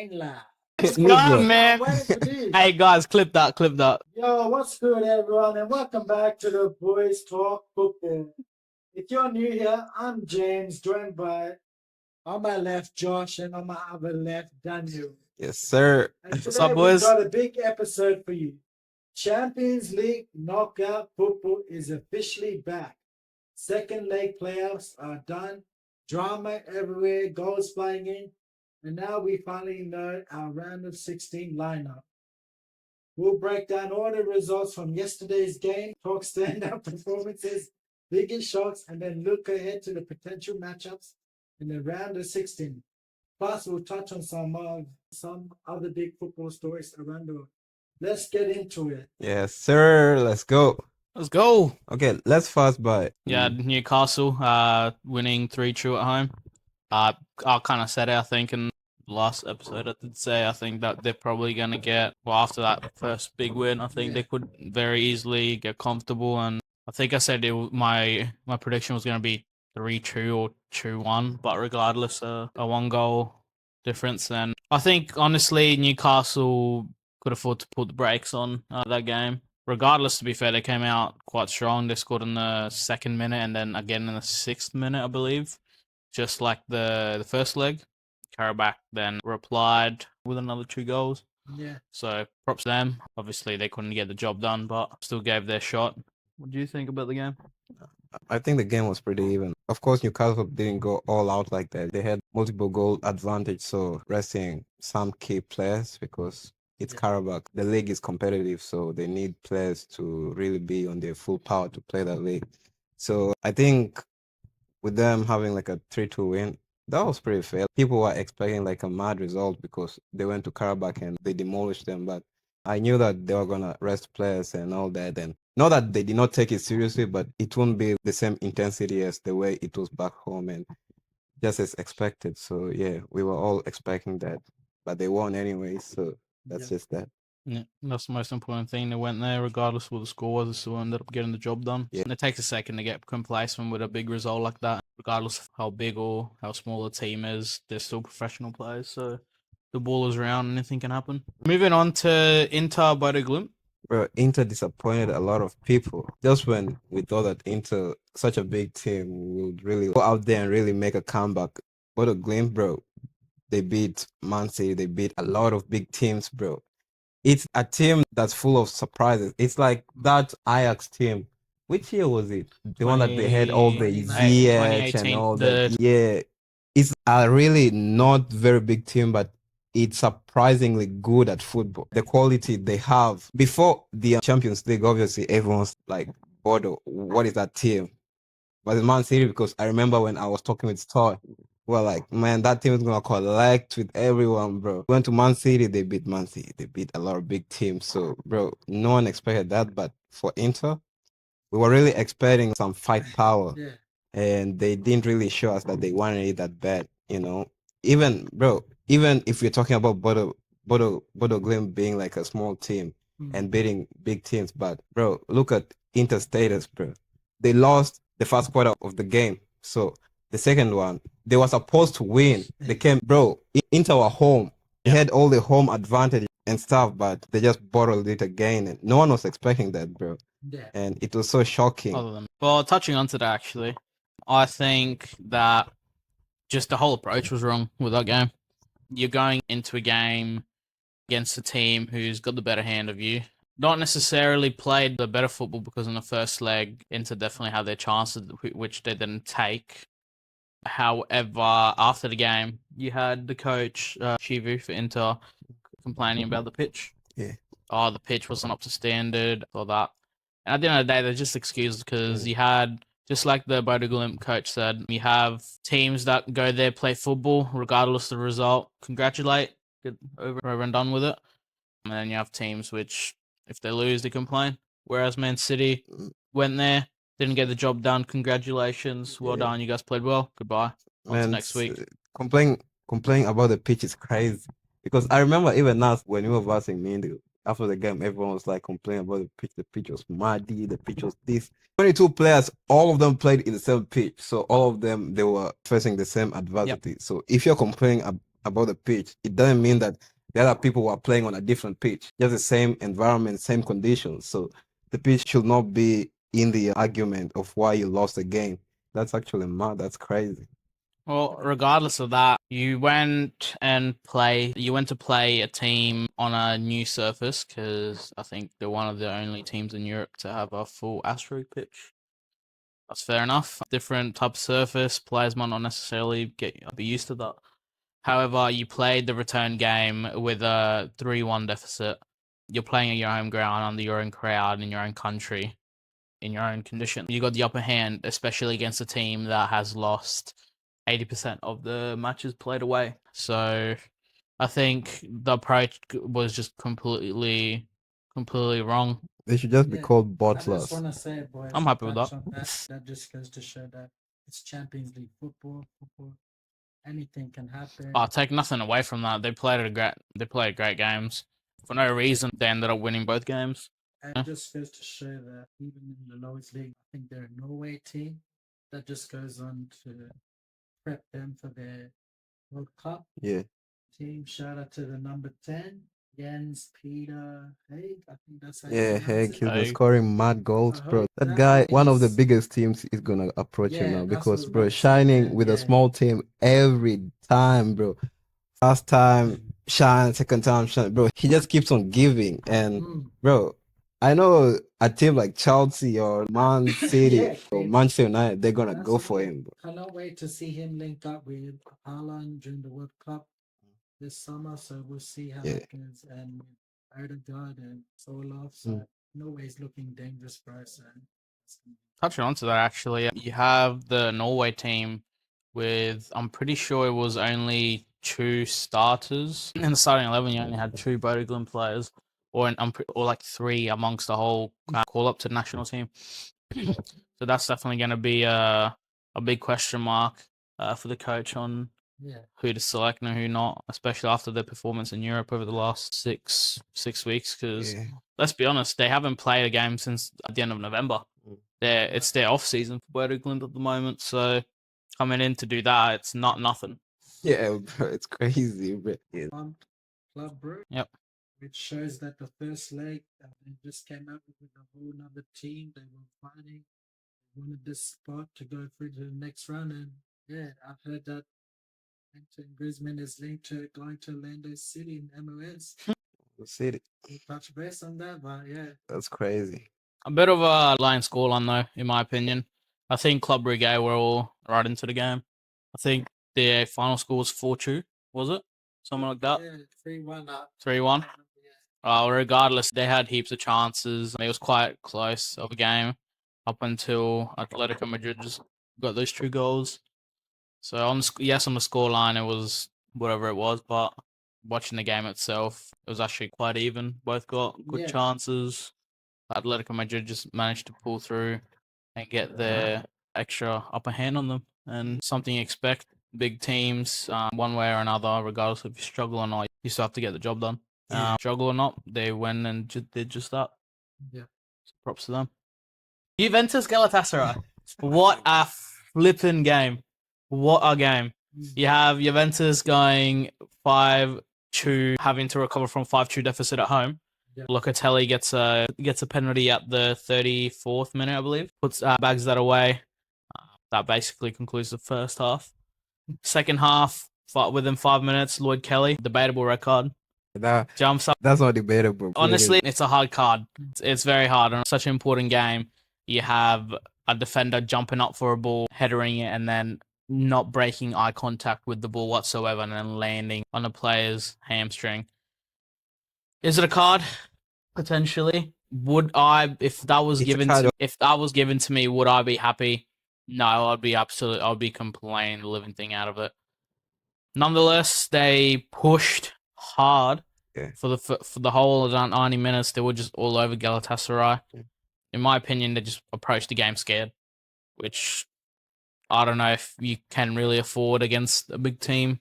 ain't live. It's Come gone, man. man. Waiting for this. Hey guys, clip that, clip that. Yo, what's good, everyone, and welcome back to the Boys Talk Football. If you're new here, I'm James, joined by on my left Josh, and on my other left Daniel. Yes, sir. And What's today up, we've boys? got a big episode for you. Champions League knockout football is officially back. Second leg playoffs are done. Drama everywhere, goals flying in. And now we finally know our round of 16 lineup. We'll break down all the results from yesterday's game, talk standout performances, biggest shocks, and then look ahead to the potential matchups in the round of 16. Plus, we'll touch on some other big football stories around the world. Let's get into it. Yes, sir. Let's go. Let's go. Okay, let's fast by. Yeah, Newcastle winning 3-2 at home. I kind of said it, I think, in the last episode. I did say I think that they're probably going to get, well, after that first big win, I think they could very easily get comfortable. And I think I said my prediction was going to be 3-2 or 2-1, but regardless, a 1-goal difference. And I think, honestly, Newcastle could afford to put the brakes on that game. Regardless, to be fair, they came out quite strong. They scored in the 2nd minute and then again in the 6th minute, I believe. Just like the first leg. Karabakh then replied with another 2 goals. Yeah. So props to them. Obviously, they couldn't get the job done, but still gave their shot. What do you think about the game? I think the game was pretty even. Of course, Newcastle didn't go all out like that. They had multiple goal advantage, so resting some key players because it's Karabakh. The league is competitive, so they need players to really be on their full power to play that league. So I think with them having like a 3-2 win, that was pretty fair. People were expecting like a mad result because they went to Karabakh and they demolished them, but I knew that they were gonna rest players and all that, and not that they did not take it seriously, but it won't be the same intensity as the way it was back home and just as expected. So yeah, we were all expecting that, but they won anyway. So that's just that. Yeah, that's the most important thing. They went there, regardless of what the score was, they still ended up getting the job done. Yeah. And it takes a second to get complacent with a big result like that. Regardless of how big or how small a team is, they're still professional players. So the ball is around, anything can happen. Moving on to Inter Bodo Glimt. Bro, Inter disappointed a lot of people. Just when we thought that Inter, such a big team, would really go out there and really make a comeback. What a Glimt, bro. They beat Man City. They beat a lot of big teams, bro. It's a team that's full of surprises. It's like that Ajax team. Which year was it? The one that they had all the 2018, ZH and all the- that. Yeah. It's a really not very big team, but it's surprisingly good at football. The quality they have. Before the Champions League, obviously, everyone's like, Bodo, what is that team? But it's Man City, because I remember when I was talking with Star, well, like, man, that team is gonna collect with everyone, bro. Went to Man City, they beat Man City. They beat a lot of big teams. So, bro, no one expected that. But for Inter, we were really expecting some fight power. Yeah. And they didn't really show us that they wanted it that bad, you know. Even, bro, even if you're talking about Bodo Glimt being like a small team and beating big teams, but bro, look at Inter status, bro. They lost the first quarter of the game. So the second one, they were supposed to win. They came, bro, Inter were home. They had all the home advantage and stuff, but they just bottled it again. And no one was expecting that, bro. Yeah. And it was so shocking. Other than, well, touching onto that, actually, I think that just the whole approach was wrong with that game. You're going into a game against a team who's got the better hand of you. Not necessarily played the better football, because in the first leg, Inter definitely had their chances, which they didn't take. However, after the game, you had the coach, Chivu for Inter, complaining about the pitch. Yeah. Oh, the pitch wasn't up to standard, or that. And at the end of the day, they're just excuses, because you had, just like the Bodo Glimt coach said, you have teams that go there, play football, regardless of the result, congratulate, get over and done with it. And then you have teams which, if they lose, they complain. Whereas Man City went there, didn't get the job done. Congratulations, well done, you guys played well. Goodbye. On to next week. Complaining about the pitch is crazy. Because I remember even us when we were versing Mindy, after the game, everyone was like complaining about the pitch. The pitch was muddy, the pitch was this. 22 players, all of them played in the same pitch. So all of them, they were facing the same adversity. So if you're complaining about the pitch, it doesn't mean that the other people were playing on a different pitch, just the same environment, same conditions. So the pitch should not be in the argument of why you lost the game. That's actually mad. That's crazy. Well, regardless of that, you went to play a team on a new surface because I think they're one of the only teams in Europe to have a full Astro pitch. That's fair enough. Different type of surface, players might not necessarily be used to that. However, you played the return game with a 3-1 deficit. You're playing at your home ground under your own crowd in your own country, in your own condition. You got the upper hand, especially against a team that has lost 80% of the matches played away. So I think the approach was just completely wrong. They should just be Yeah, called I just bottlers. want to say, boys, I'm happy with touch that. on that. That just goes to show that it's Champions League football. Anything can happen. I'll take nothing away from that. They played great games. For no reason, they ended up winning both games. And Yeah. it just goes to show that even in the lowest league, I think they're a Norway team. That just goes on to prep them for their World Cup Yeah. team. Shout out to the number 10, Jens Peter Haig. I think that's how you Yeah, pronounce heck, it. he's been Haig. scoring mad goals, I bro. hope That that guy, one of the is- biggest teams, is gonna approach him Yeah, now that's what I because, was bro, about to say, shining man. with a Yeah. small team every time, bro. First time shine, second time shine, bro. He just keeps on giving, and Mm. bro, I know a team like Chelsea or Man City Yeah, or it's- Manchester United, they're gonna That's go what for I him, bro. cannot wait to see him link up with Haaland during the World Cup this summer. So we'll see how Yeah. that goes. And with Odegaard and Solov, so Mm. Norway's looking dangerous for us. And Touching on to that, actually, you have the Norway team with, I'm pretty sure it was only 2 starters. In the starting 11, you only had 2 Bodø/Glimt players, or like 3 amongst the whole call up to the national team. So that's definitely going to be a big question mark for the coach on yeah, who to select and who not, especially after their performance in Europe over the last six weeks. Because Yeah. let's be honest, they haven't played a game since at the end of November. It's their off season for Bodø Glimt at the moment, so coming in to do that, it's not nothing. Yeah, bro, it's crazy, bro. Yeah. Club Brew. Yep. Which shows that the first leg they just came up with a whole other team. They were fighting, wanted this spot to go through to the next round. And yeah, I've heard that Antoine Griezmann is linked to going to Orlando City in MLS. The City, We'll touch base on that, but yeah. that's crazy. A bit of a line scoreline though, in my opinion. I think Club Brugge were all right into the game. I think the final score was 4-2, was it? Something like that. Yeah, 3-1 up. 3-1. Yeah. Regardless, they had heaps of chances. It was quite close of a game up until Atletico Madrid just got those 2 goals. So on the scoreline it was whatever it was, but watching the game itself, it was actually quite even. Both got good Yeah. chances. Atletico Madrid just managed to pull through and get their extra upper hand on them, and something you expect big teams, one way or another, regardless if you struggle or not, you still have to get the job done. Yeah. Struggle or not, they went and did just that. Yeah. So props to them. Juventus Galatasaray. What a flipping game. What a game. You have Juventus going 5-2, having to recover from 5-2 deficit at home. Yeah. Locatelli gets a penalty at the 34th minute, I believe. Bags that away. That basically concludes the first half. Second half, within 5 minutes, Lloyd Kelly, debatable red card, That jumps up. that's not debatable. Honestly, it's a hard card. It's very hard on such an important game. You have a defender jumping up for a ball, headering it, and then not breaking eye contact with the ball whatsoever, and then landing on the player's hamstring. Is it a card? Potentially. Would I, if that was It's a given card. if that was given to me, would I be happy? No, I'd be complaining the living thing out of it. Nonetheless, they pushed hard. Yeah. For the whole of 90 minutes. They were just all over Galatasaray. Yeah. In my opinion, they just approached the game scared, which I don't know if you can really afford against a big team.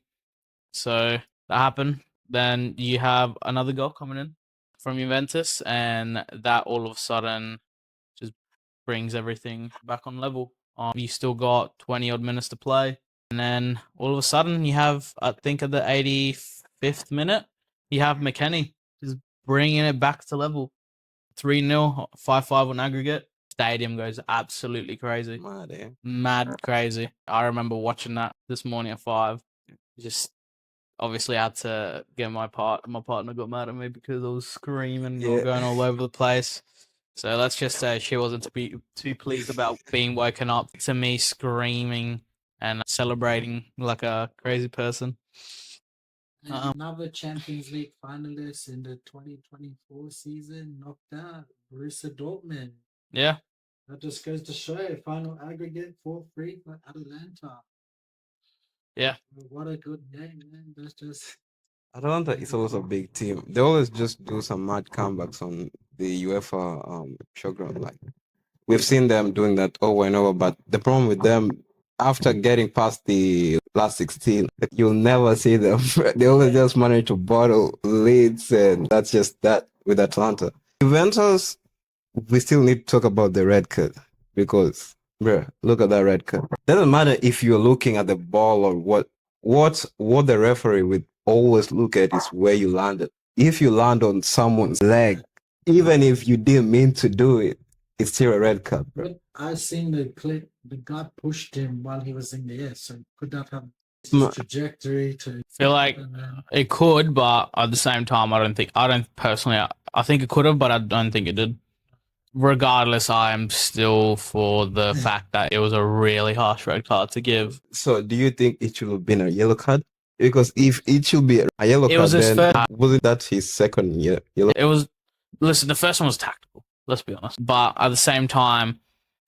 So that happened. Then you have another goal coming in from Juventus, and that all of a sudden just brings everything back on level. You still got 20 odd minutes to play. And then all of a sudden, you have, I think, at the 85th minute, you have McKennie just bringing it back to level. 3-0, 5-5 on aggregate. Stadium goes absolutely crazy. Mad, eh? Mad crazy. I remember watching that this morning at 5. Just obviously I had to get my partner got mad at me because I was screaming or going all over the place. So let's just say she wasn't too pleased about being woken up to me screaming and celebrating like a crazy person. And another Champions League finalist in the 2024 season knocked out Borussia Dortmund. Yeah. That just goes to show final aggregate 4-3 for Atalanta. Yeah. What a good game, man. That's just. Atalanta is always a big team. They always just do some mad comebacks on the UEFA showground. Like we've seen them doing that over and over, but the problem with them, after getting past the last 16, you'll never see them. They always just manage to bottle leads, and that's just that with Atlanta. Juventus, we still need to talk about the red card because, bruh, look at that red card. Doesn't matter if you're looking at the ball or what the referee would always look at is where you landed. If you land on someone's leg, even if you didn't mean to do it, it's still a red card, bro. But I seen the clip. The guy pushed him while he was in the air, so could that have Ma- his trajectory to? Feel like it could, but at the same time, I don't personally, I think it could have, but I don't think it did. Regardless, I am still for the fact that it was a really harsh red card to give. So, do you think it should have been a yellow card? Because if it should be a yellow It card, was his then first. wasn't that his second yellow? It was. Listen, the first one was tactical. Let's be honest. But at the same time,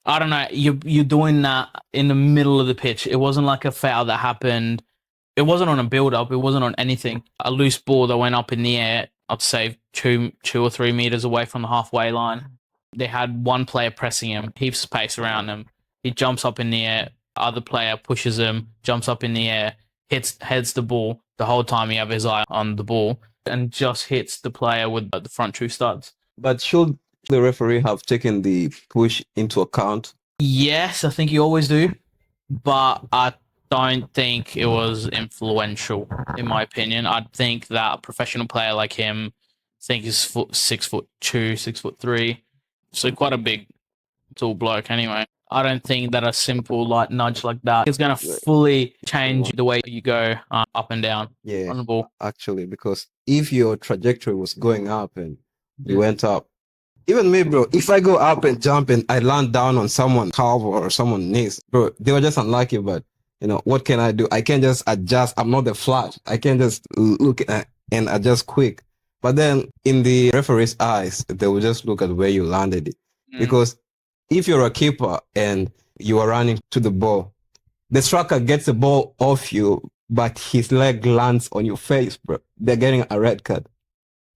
I don't know. You're doing that in the middle of the pitch. It wasn't like a foul that happened. It wasn't on a build up. It wasn't on anything. A loose ball that went up in the air. I'd say two or 3 meters away from the halfway line. They had one player pressing him, heaps of space around him. He jumps up in the air. Other player pushes him, jumps up in the air, heads the ball. The whole time you have his eye on the ball and just hits the player with the front two studs. But should the referee have taken the push into account? Yes, I think you always do, but I don't think it was influential, in my opinion. I think that a professional player like him, I think he's 6'2", 6'3", so quite a big, tall bloke. Anyway, I don't think that a simple light nudge like that is going to fully change the way you go up and down on the ball. Actually, because if your trajectory was going up and you went up, even me, bro, if I go up and jump and I land down on someone's calf or someone's knees, bro, they were just unlucky. But what can I do? I can't just adjust. I'm not the Flash. I can't just look at and adjust quick. But then in the referee's eyes, they will just look at where you landed it. Because if you're a keeper and you are running to the ball, the striker gets the ball off you, but his leg lands on your face, bro. They're getting a red card.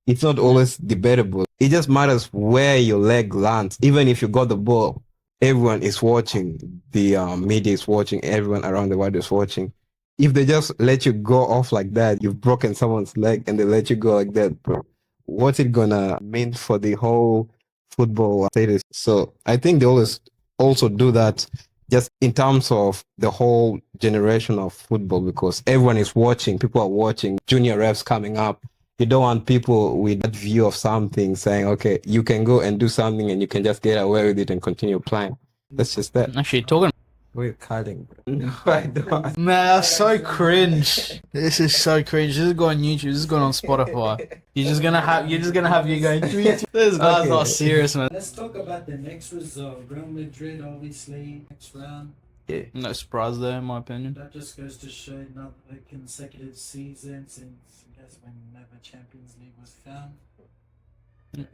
It's not always debatable. It just matters where your leg lands. Even if you got the ball, everyone is watching. The media is watching. Everyone around the world is watching. If they just let you go off like that, you've broken someone's leg and they let you go like that, bro. What's it gonna mean for the whole football status? So I think they always also do that just in terms of the whole generation of football, because everyone is watching. People are watching. Junior refs coming up. You don't want people with that view of something saying, okay, you can go and do something and you can just get away with it and continue playing. That's just that. Actually, talking. We're cutting. No, I don't. Man, so cringe. This is so cringe. This is going on YouTube. This is going on Spotify. You're just gonna have you going. This guy's not serious, man. Let's talk about the next result. Real Madrid, obviously, next round. Yeah. No surprise there, in my opinion. That just goes to show another consecutive season since I guess whenever Champions League was found.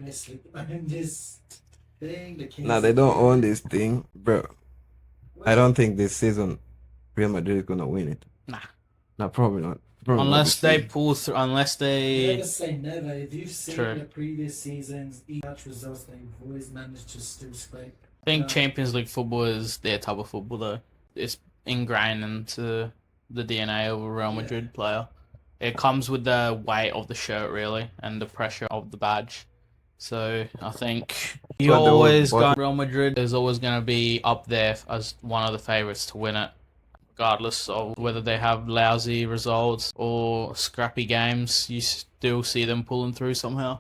Basically, this thing, the Kings. No, they don't own this thing, bro. I don't think this season Real Madrid is gonna win it. Nah. No, probably not. Probably Unless not they pull through, unless they. Never say never. If you've seen True. the previous seasons, each results they've always managed to still scrape. I think Champions League football is their type of football, though. It's ingrained into the DNA of a Real Madrid player. It comes with the weight of the shirt, really, and the pressure of the badge. So I think you always got Real Madrid is always going to be up there as one of the favorites to win it. regardless of whether they have lousy results or scrappy games, you still see them pulling through somehow.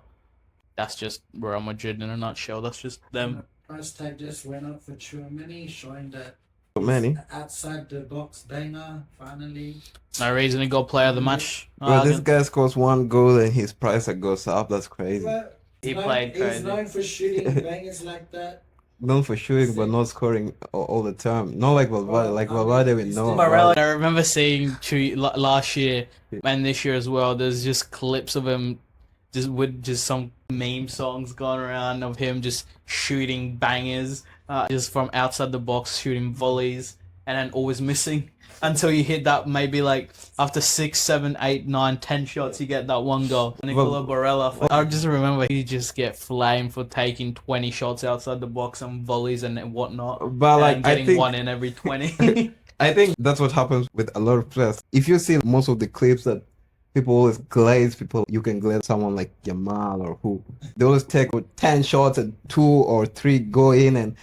That's just Real Madrid in a nutshell. That's just them. Price tag just went up for Tchouaméni, showing that Many. he's outside the box banger finally. No reason to go player of the match. Bro, this guy scores 1 goal and his price goes up. That's crazy. Well, He played He's crazy. known for shooting bangers like that. Known for shooting, but not scoring all the time. Not like Valverde. Like Valverde, we know. Barella, I remember seeing last year and this year as well. There's just clips of him just with just some meme songs going around of him just shooting bangers, just from outside the box, shooting volleys, and then always missing until you hit that maybe like after 6, 7, 8, 9, 10 shots, you get that one goal. Nicola Barella, I just remember he just get flamed for taking 20 shots outside the box and volleys and whatnot, But like, and I getting think one in every 20. I think that's what happens with a lot of players. If you see most of the clips that people always glaze people, you can glaze someone like Yamal or who. They always take 10 shots and 2 or 3 go in, and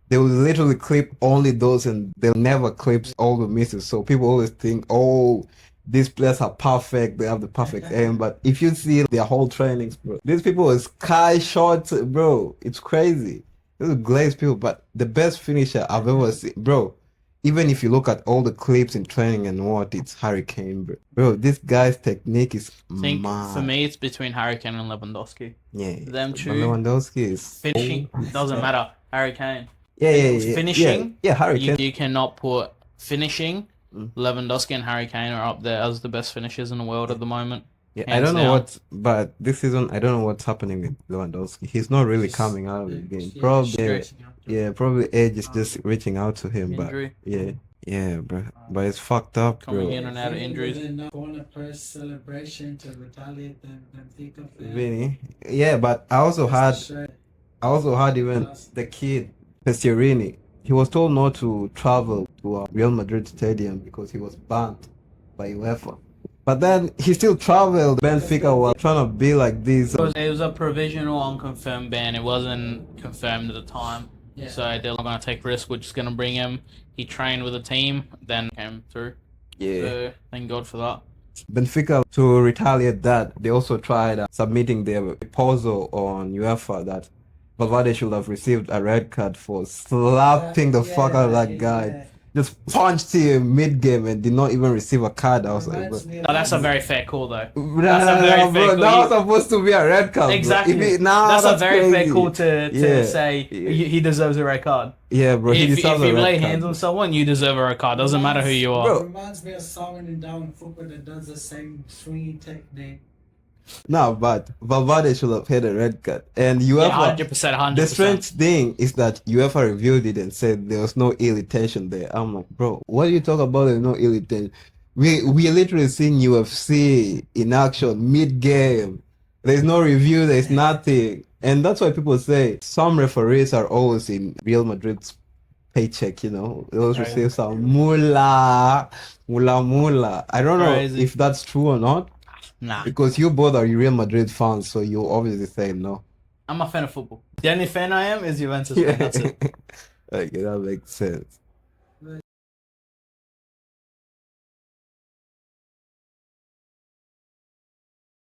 they will literally clip only those and they'll never clip all the misses. So people always think, oh, these players are perfect, they have the perfect aim. But if you see their whole trainings, bro, these people are sky shots, bro. It's crazy. These are glazed people, but the best finisher I've ever seen, bro. Even if you look at all the clips in training and what, it's Harry Kane, bro. Bro, this guy's technique is I think mad. for me, it's between Harry Kane and Lewandowski. Yeah, Them but two. Lewandowski is Finishing doesn't matter. Harry Kane. yeah. Finishing. Yeah, Harry Kane. You cannot put finishing. Lewandowski and Harry Kane are up there as the best finishers in the world at the moment. Yeah, I Hands don't know down. but this season I don't know what's happening with Lewandowski. He's not really coming out of the game. Probably Edge is just reaching out to him, Injury. but yeah, bro. But it's fucked up, Coming bro. in and out of injuries. Corner press celebration to retaliate the Benfica fan. Really? Yeah, but I also had even the kid Pescerini. He was told not to travel to Real Madrid stadium because he was banned by UEFA. But then he still traveled. Benfica was trying to be like this. It was a provisional, unconfirmed ban. It wasn't confirmed at the time. Yeah. So they're not going to take risk. We're just going to bring him. He trained with the team, then came through. Yeah. So thank God for that. Benfica, to retaliate that, they also tried submitting their proposal on UEFA that Valverde should have received a red card for slapping the fuck out of that guy. Yeah. Just punched him mid-game and did not even receive a card. I was like, bro. No, that's a very fair call, though. Bro, fair that was supposed to be a red card. Bro. Exactly. That's a very fair call to say he deserves a red card. Yeah, bro. He If deserves a you red lay card. hands on someone, you deserve a red card. Doesn't matter who you are. Bro. Reminds me of someone in down football that does the same swinging technique. No, but Valverde should have had a red card. And Yeah, UEFA, 100%. the strange thing is that UEFA reviewed it and said there was no ill intention there. I'm like, bro, what do you talk about? There's no ill intention. We literally seen UFC in action mid-game. There's no review. There's nothing. And that's why people say some referees are always in Real Madrid's paycheck, you know. They always receive some moolah. I don't know Crazy. if that's true or not. Nah, Because you both are Real Madrid fans, so you obviously say no. I'm a fan of football. The only fan I am is Juventus fan. That's it. Okay, that makes sense.